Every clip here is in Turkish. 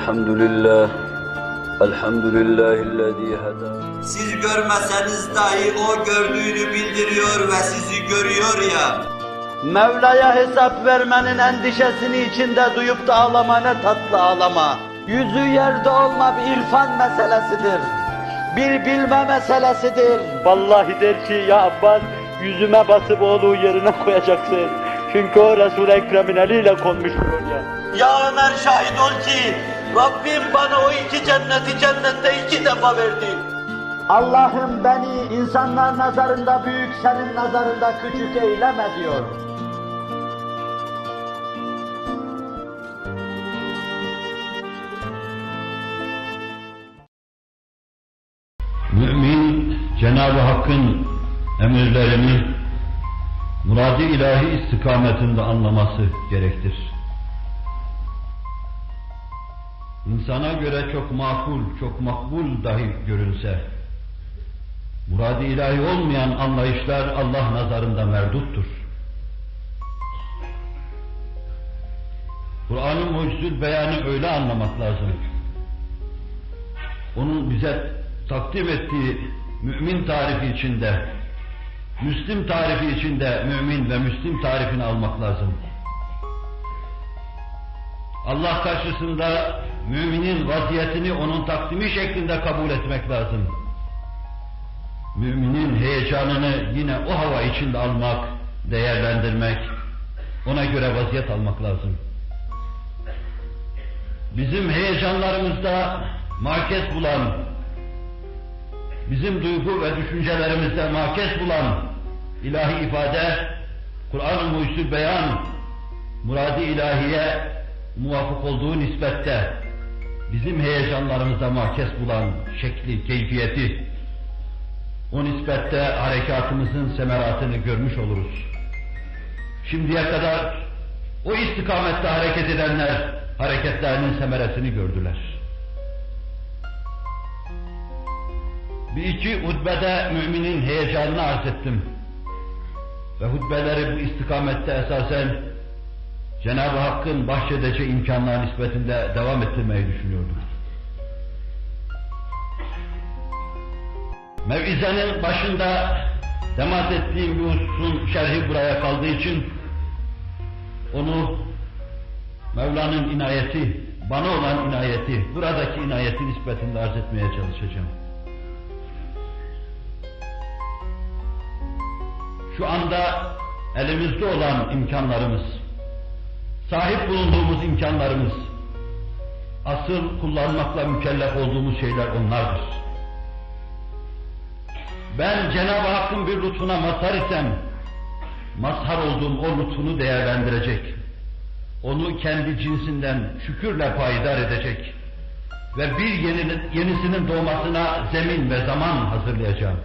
Elhamdülillah, elhamdülillahillezî hedâ. Siz görmeseniz dahi o gördüğünü bildiriyor ve sizi görüyor ya. Mevla'ya hesap vermenin endişesini içinde duyup da ağlama ne tatlı ağlama. Yüzü yerde olma bir irfan meselesidir. Bir bilme meselesidir. Vallahi der ki ya Abbas yüzüme basıp oğlu yerine koyacaksın. Çünkü o Resul-i Ekrem'in eliyle konmuştur oraya. Ya Ömer şahit ol ki Rabbim bana o iki cenneti cennette 2 defa verdi. Allah'ım beni insanlar nazarında büyük, senin nazarında küçük eyleme diyor. Mümin, Cenab-ı Hakk'ın emirlerini murad-ı ilahi istikametinde anlaması gerektir. İnsana göre çok makul, çok makbul dahi görünse, murad-ı ilahi olmayan anlayışlar Allah nazarında merduttur. Kur'an-ı Mucizül Beyan'ı öyle anlamak lazım. Onun bize takdim ettiği mümin tarifi içinde, Müslim tarifi içinde mümin ve Müslim tarifini almak lazım. Allah karşısında müminin vaziyetini onun takdimi şeklinde kabul etmek lazım. Müminin heyecanını yine o hava içinde almak, değerlendirmek, ona göre vaziyet almak lazım. Bizim heyecanlarımızda merkez bulan, bizim duygu ve düşüncelerimizde merkez bulan ilahi ifade, Kur'an-ı Mucizül Beyan, murad-ı ilahiye muvafık olduğu nispette bizim heyecanlarımızda merkez bulan şekli, keyfiyeti, o nispette harekatımızın semeratını görmüş oluruz. Şimdiye kadar o istikamette hareket edenler hareketlerinin semeresini gördüler. Bir iki hutbede müminin heyecanını arz ettim. Ve hutbeleri bu istikamette esasen Cenab-ı Hakk'ın bahşedeceği imkanlar nispetinde devam ettirmeyi düşünüyordum. Mev'izenin başında temas ettiğim bir hususun şerhi buraya kaldığı için onu Mevla'nın inayeti, bana olan inayeti, buradaki inayeti nispetinde arz etmeye çalışacağım. Şu anda elimizde olan imkanlarımız, sahip bulunduğumuz imkanlarımız, asıl kullanmakla mükellef olduğumuz şeyler onlardır. Ben Cenab-ı Hakk'ın bir lütfuna mazhar isem, mazhar olduğum o lütfunu değerlendirecek, onu kendi cinsinden şükürle payidar edecek ve bir yenisinin doğmasına zemin ve zaman hazırlayacağım.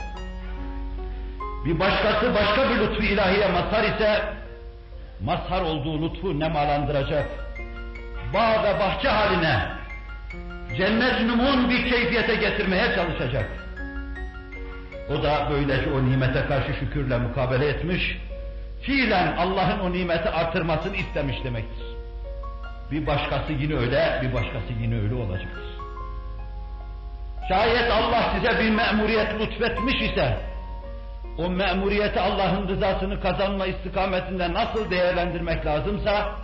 Bir başkası başka bir lütfu ilahiye mazhar ise, mazhar olduğu lütfu nemalandıracak, bağ ve bahçe haline, cennet numun bir keyfiyete getirmeye çalışacak. O da böylece o nimete karşı şükürle mukabele etmiş, fiilen Allah'ın o nimeti artırmasını istemiş demektir. Bir başkası yine öyle, bir başkası yine öyle olacaktır. Şayet Allah size bir memuriyet lütfetmiş ise, o memuriyeti Allah'ın rızasını kazanma istikametinde nasıl değerlendirmek lazımsa,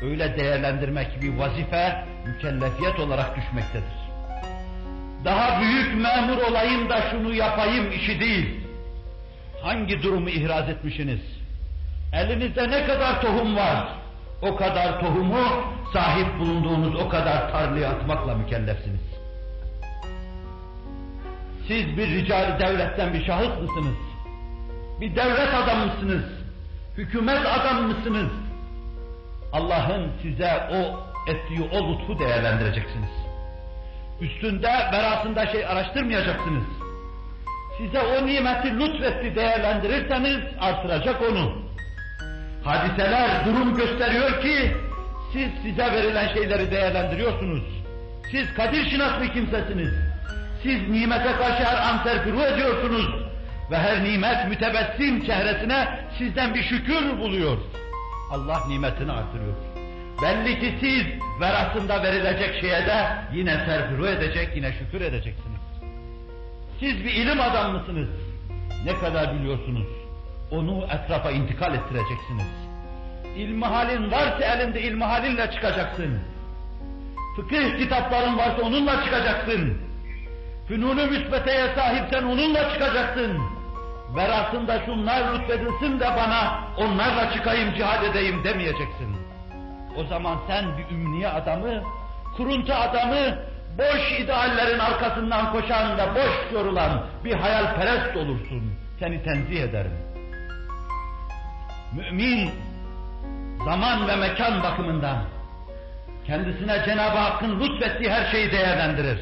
öyle değerlendirmek bir vazife, mükellefiyet olarak düşmektedir. Daha büyük memur olayım da şunu yapayım işi değil. Hangi durumu ihraz etmişsiniz? Elinizde ne kadar tohum var? O kadar tohumu sahip bulunduğunuz o kadar tarlaya atmakla mükellefsiniz. Siz bir rical-i devletten bir şahıs mısınız? Bir devlet adamı mısınız? Hükümet adamı mısınız? Allah'ın size o ettiği o lütfu değerlendireceksiniz. Üstünde, berasında şey araştırmayacaksınız. Size o nimeti lütfetti değerlendirirseniz artıracak onu. Hadiseler, durum gösteriyor ki siz size verilen şeyleri değerlendiriyorsunuz. Siz kadir şinas bir kimsesiniz. Siz nimete karşı her an serfiru ediyorsunuz. Ve her nimet mütebessim çehresine sizden bir şükür buluyor. Allah nimetini artırıyor. Belli ki siz verasında verilecek şeye de yine serfuru edecek, yine şükür edeceksiniz. Siz bir ilim adamısınız. Ne kadar biliyorsunuz? Onu etrafa intikal ettireceksiniz. İlmihalin varsa elinde ilmihalinle çıkacaksın. Fıkıh kitapların varsa onunla çıkacaksın. Fünun-u müsbeteye sahipsen onunla çıkacaksın. Verasında şunlar lütfedilsin de bana onlarla çıkayım, cihad edeyim demeyeceksin. O zaman sen bir ümniye adamı, kuruntu adamı, boş ideallerin arkasından koşan ve boş yorulan bir hayalperest olursun. Seni tenzih ederim. Mümin, zaman ve mekan bakımından kendisine Cenab-ı Hakk'ın lütfettiği her şeyi değerlendirir.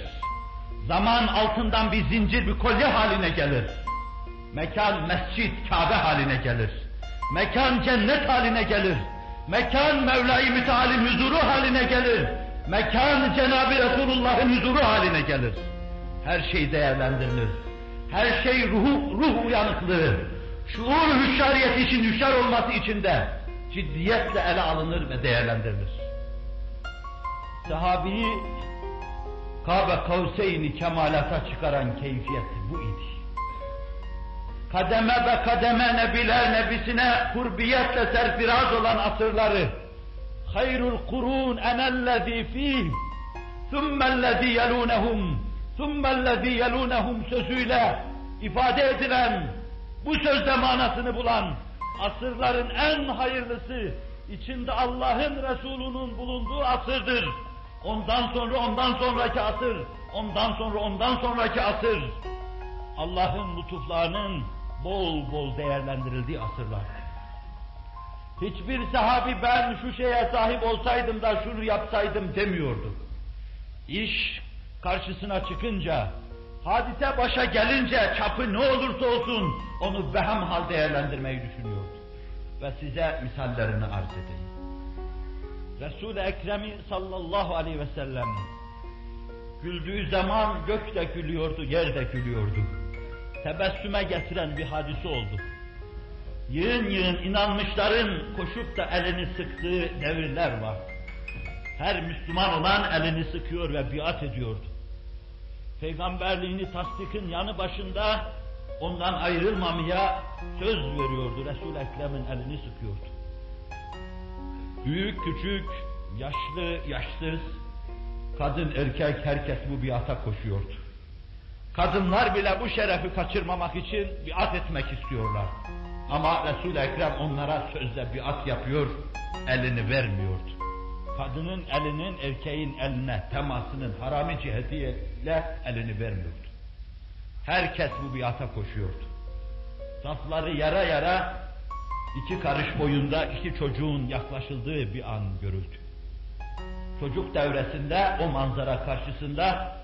Zaman altından bir zincir, bir kolye haline gelir. Mekan mescid, Kabe haline gelir. Mekan cennet haline gelir. Mekan Mevla-i Müteal'in huzuru haline gelir. Mekan Cenab-ı Resulullah'ın huzuru haline gelir. Her şey değerlendirilir. Her şey ruh uyanıklığı, şuur hüşyariyeti için, hüşyar olması için de ciddiyetle ele alınır ve değerlendirilir. Sahabeyi Kabe Kavseyni kemalata çıkaran keyfiyet bu idi. Kademe ve kademe nebiler nebisine kurbiyetle serfiraz olan asırları hayrul kurun enellezî fîh thummellezî yelûnehum thummellezî yelûnehum sözüyle ifade edilen, bu sözde manasını bulan asırların en hayırlısı içinde Allah'ın Resulü'nün bulunduğu asırdır. Ondan sonra ondan sonraki asır, ondan sonra ondan sonraki asır Allah'ın lütuflarının bol bol değerlendirildiği asırlar. Hiçbir sahabi ben şu şeye sahip olsaydım da şunu yapsaydım demiyordu. İş karşısına çıkınca, hadise başa gelince çapı ne olursa olsun onu behemhal değerlendirmeyi düşünüyordu. Ve size misallerini arz edeyim. Resul-i Ekrem'i sallallahu aleyhi ve sellem güldüğü zaman gök de gülüyordu, yer de gülüyordu. Tebessüme getiren bir hadise oldu. Yığın yığın inanmışların koşup da elini sıktığı devirler var. Her Müslüman olan elini sıkıyor ve biat ediyordu. Peygamberliğini tasdikin yanı başında ondan ayrılmamaya söz veriyordu. Resul-i Ekrem'in elini sıkıyordu. Büyük küçük, yaşlı yaşsız, kadın erkek herkes bu biata koşuyordu. Kadınlar bile bu şerefi kaçırmamak için biat etmek istiyorlar. Ama Resul-i Ekrem onlara sözle biat yapıyor, elini vermiyordu. Kadının elinin erkeğin eline temasının harami cihetiyle elini vermiyordu. Herkes bu biata koşuyordu. Safları yara yara 2 karış boyunda 2 çocuğun yaklaşıldığı bir an görüldü. Çocuk devresinde o manzara karşısında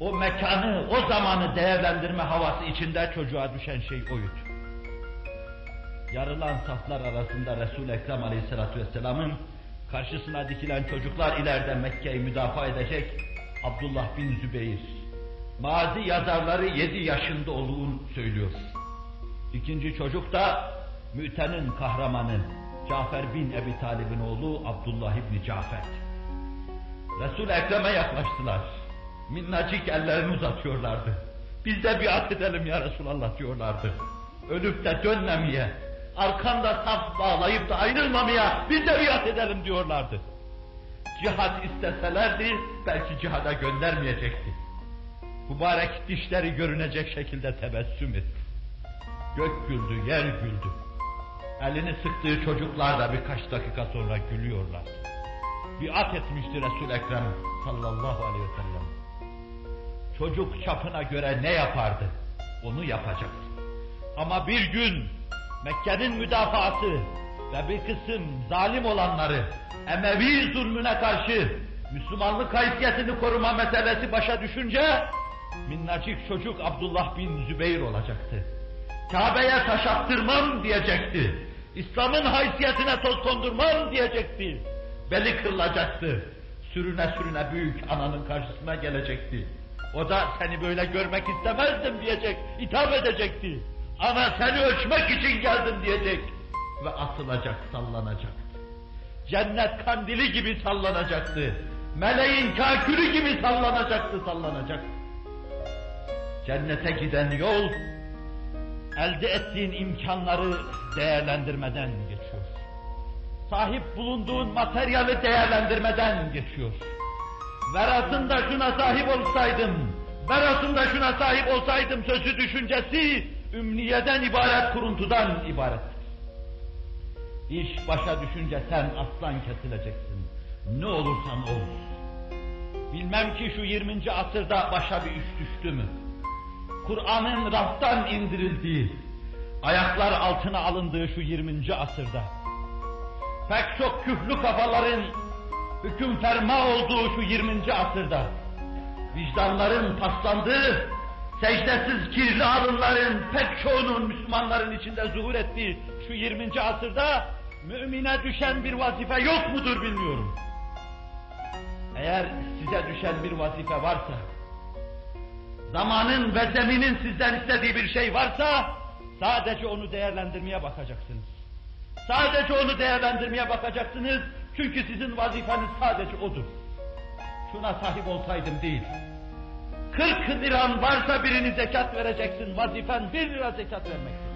o mekanı, o zamanı değerlendirme havası içinde çocuğa düşen şey oydu. Yarılan saflar arasında Resul-i Ekrem Aleyhisselatü Vesselam'ın karşısına dikilen çocuklar ileride Mekke'yi müdafaa edecek Abdullah bin Zübeyir. Mazi yazarları 7 yaşında olduğunu söylüyor. İkinci çocuk da Mü'te'nin kahramanı Cafer bin Ebi Talib'in oğlu Abdullah İbni Cafer. Resul-i Ekrem'e yaklaştılar. Minnacık ellerini uzatıyorlardı. Biz de biat edelim ya Resulallah diyorlardı. Ölüp de dönmemeye, arkanda saf bağlayıp da ayrılmamaya biz de biat edelim diyorlardı. Cihad isteselerdi belki cihada göndermeyecekti. Mübarek dişleri görünecek şekilde tebessüm etti. Gök güldü, yer güldü. Elini sıktığı çocuklar da birkaç dakika sonra gülüyorlar. Biat etmişti Resul-i Ekrem sallallahu aleyhi ve sellem. Çocuk çapına göre ne yapardı? Onu yapacaktı. Ama bir gün Mekke'nin müdafaası ve bir kısım zalim olanları Emevi zulmüne karşı Müslümanlık haysiyetini koruma meselesi başa düşünce minnacık çocuk Abdullah bin Zübeyir olacaktı. Kabe'ye taş attırmam diyecekti. İslam'ın haysiyetine toz kondurmam diyecekti. Beli kırılacaktı. Sürüne sürüne büyük ananın karşısına gelecekti. O da seni böyle görmek istemezdim diyecek, hitap edecekti. Ana seni ölçmek için geldim diyecek ve asılacak, sallanacaktı. cennet kandili gibi sallanacaktı. Meleğin kakülü gibi sallanacaktı. Cennete giden yol, elde ettiğin imkanları değerlendirmeden geçiyor. Sahip bulunduğun materyali değerlendirmeden geçiyor. Verasında şuna sahip olsaydım, verasında şuna sahip olsaydım sözü düşüncesi, ümniyeden ibaret, kuruntudan ibaret. İş başa düşünce sen aslan kesileceksin. Ne olursan ol. Bilmem ki şu 20. asırda başa bir iş düştü mü? Kur'an'ın raftan indirildiği, ayaklar altına alındığı şu 20. asırda, pek çok küflü kafaların hüküm ferma olduğu şu 20. asırda, vicdanların paslandığı, secdesiz kirli alınların pek çoğunun Müslümanların içinde zuhur ettiği şu 20. asırda, mümine düşen bir vazife yok mudur bilmiyorum. Eğer size düşen bir vazife varsa, zamanın ve zeminin sizden istediği bir şey varsa, sadece onu değerlendirmeye bakacaksınız. Sadece onu değerlendirmeye bakacaksınız, çünkü sizin vazifeniz sadece odur. Şuna sahip olsaydım değil. 40 liran varsa birini zekat vereceksin, vazifen 1 lira zekat vermektir.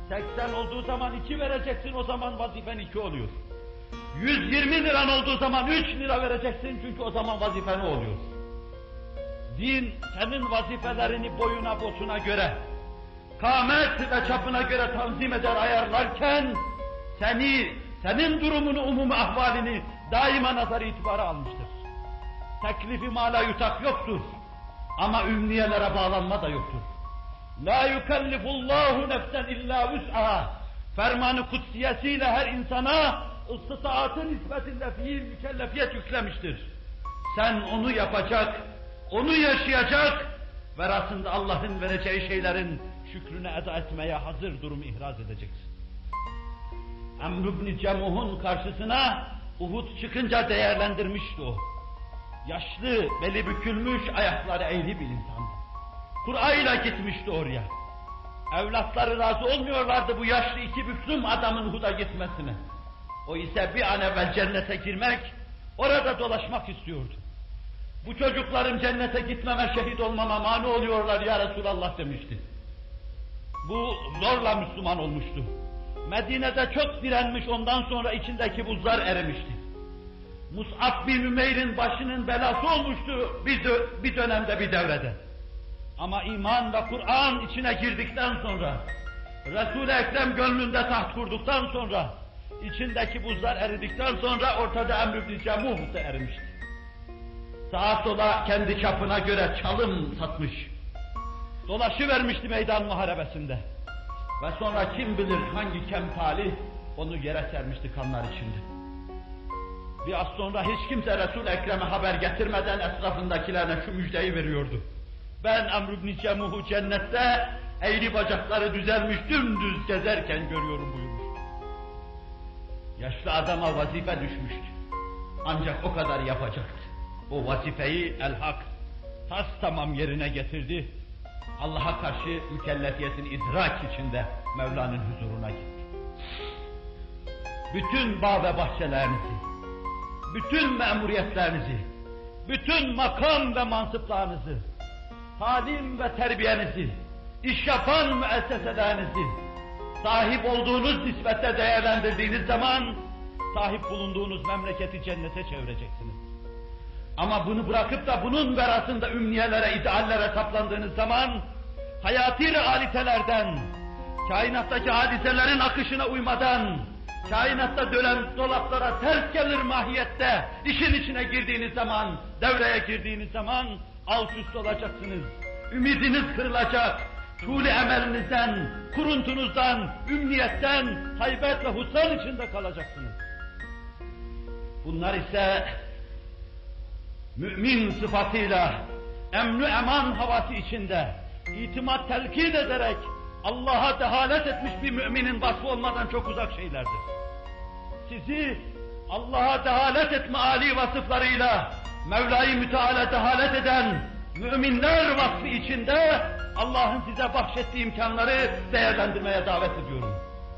80 olduğu zaman 2 vereceksin, o zaman vazifen 2 oluyor. 120 liran olduğu zaman 3 lira vereceksin, çünkü o zaman vazifen oluyor. Din, senin vazifelerini boyuna bosuna göre, kâmet ve çapına göre tanzim eder, ayarlarken, senin durumunu, umumi ahvalini daima nazar itibara almıştır. Teklifi mala yutak yoktur. Ama ümniyelere bağlanma da yoktur. La yukellifullahu nefsen illa vüs'aha. Fermanı kutsiyesiyle her insana istitaatı nispetinde fiil mükellefiyet yüklemiştir. Sen onu yapacak, onu yaşayacak ve aslında Allah'ın vereceği şeylerin şükrünü eda etmeye hazır durumu ihraz edeceksin. Amr ibn Cemuh'un karşısına Uhud çıkınca değerlendirmişti o. Yaşlı, beli bükülmüş, ayakları eğri bir insan. Kur'an'la gitmişti oraya. Evlatları razı olmuyorlardı bu yaşlı 2 büklüm adamın Uhud'a gitmesine. O ise bir an evvel cennete girmek, orada dolaşmak istiyordu. Bu çocuklarım cennete gitmeme, şehit olmama mani oluyorlar ya Resulallah demişti. Bu zorla Müslüman olmuştu. Medine'de çok direnmiş, ondan sonra içindeki buzlar erimişti. Mus'ab bin Ümeyr'in başının belası olmuştu bir dönemde, bir devrede. Ama iman ve Kur'an içine girdikten sonra, Resul-i Ekrem gönlünde taht kurduktan sonra, içindeki buzlar eridikten sonra ortada Emr ibn Cemuh da erimişti. Sağa sola kendi çapına göre çalım satmış, dolaşıvermişti meydan muharebesinde. Ve sonra kim bilir hangi kemtali onu yere sermişti kanlar içinde. Biraz sonra hiç kimse Resul-i Ekrem'e haber getirmeden etrafındakilerine şu müjdeyi veriyordu. Ben Amr ibn Cemuh'u cennette eğri bacakları düzelmiş dümdüz gezerken görüyorum buyurmuş. Yaşlı adama vazife düşmüştü. Ancak o kadar yapacaktı. O vazifeyi el-hak tamam yerine getirdi. Allah'a karşı mükellefiyetini idrak içinde Mevla'nın huzuruna gitti. Bütün bağ ve bahçelerinizi, bütün memuriyetlerinizi, bütün makam ve mansıplarınızı, talim ve terbiyenizi, iş yapan müesseselerinizi, sahip olduğunuz nispette değerlendirdiğiniz zaman, sahip bulunduğunuz memleketi cennete çevireceksiniz. Ama bunu bırakıp da bunun verasında ümniyelere, ideallere saplandığınız zaman, hayati realitelerden, kainattaki hadiselerin akışına uymadan, kainatta dönen dolaplara ters gelir mahiyette, işin içine girdiğiniz zaman, devreye girdiğiniz zaman, alt üst olacaksınız. Ümidiniz kırılacak, tûl-i emelinizden, kuruntunuzdan, ümniyetten, haybet ve husran içinde kalacaksınız. Bunlar ise, mümin sıfatıyla, emn-i eman havası içinde, itimat telkin ederek, Allah'a dehalet etmiş bir müminin vasfı olmadan çok uzak şeylerdir. Sizi Allah'a dehalet etme âli vasıflarıyla Mevla-i Müteala dehalet eden müminler vasfı içinde Allah'ın size bahşettiği imkanları değerlendirmeye davet ediyorum.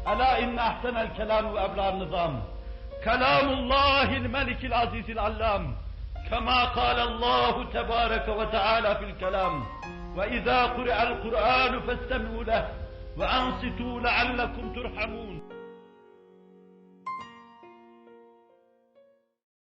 Ela inne ahsenel kelam ve ebla'n nizam. Kelamullahil melikil azizil allam. Kema kâlallahu tebâreke ve teâlâ fil kelam. Ve izâ kuri'el Kur'ânu festemi'û leh. Ve ansitû leallekum turhamun.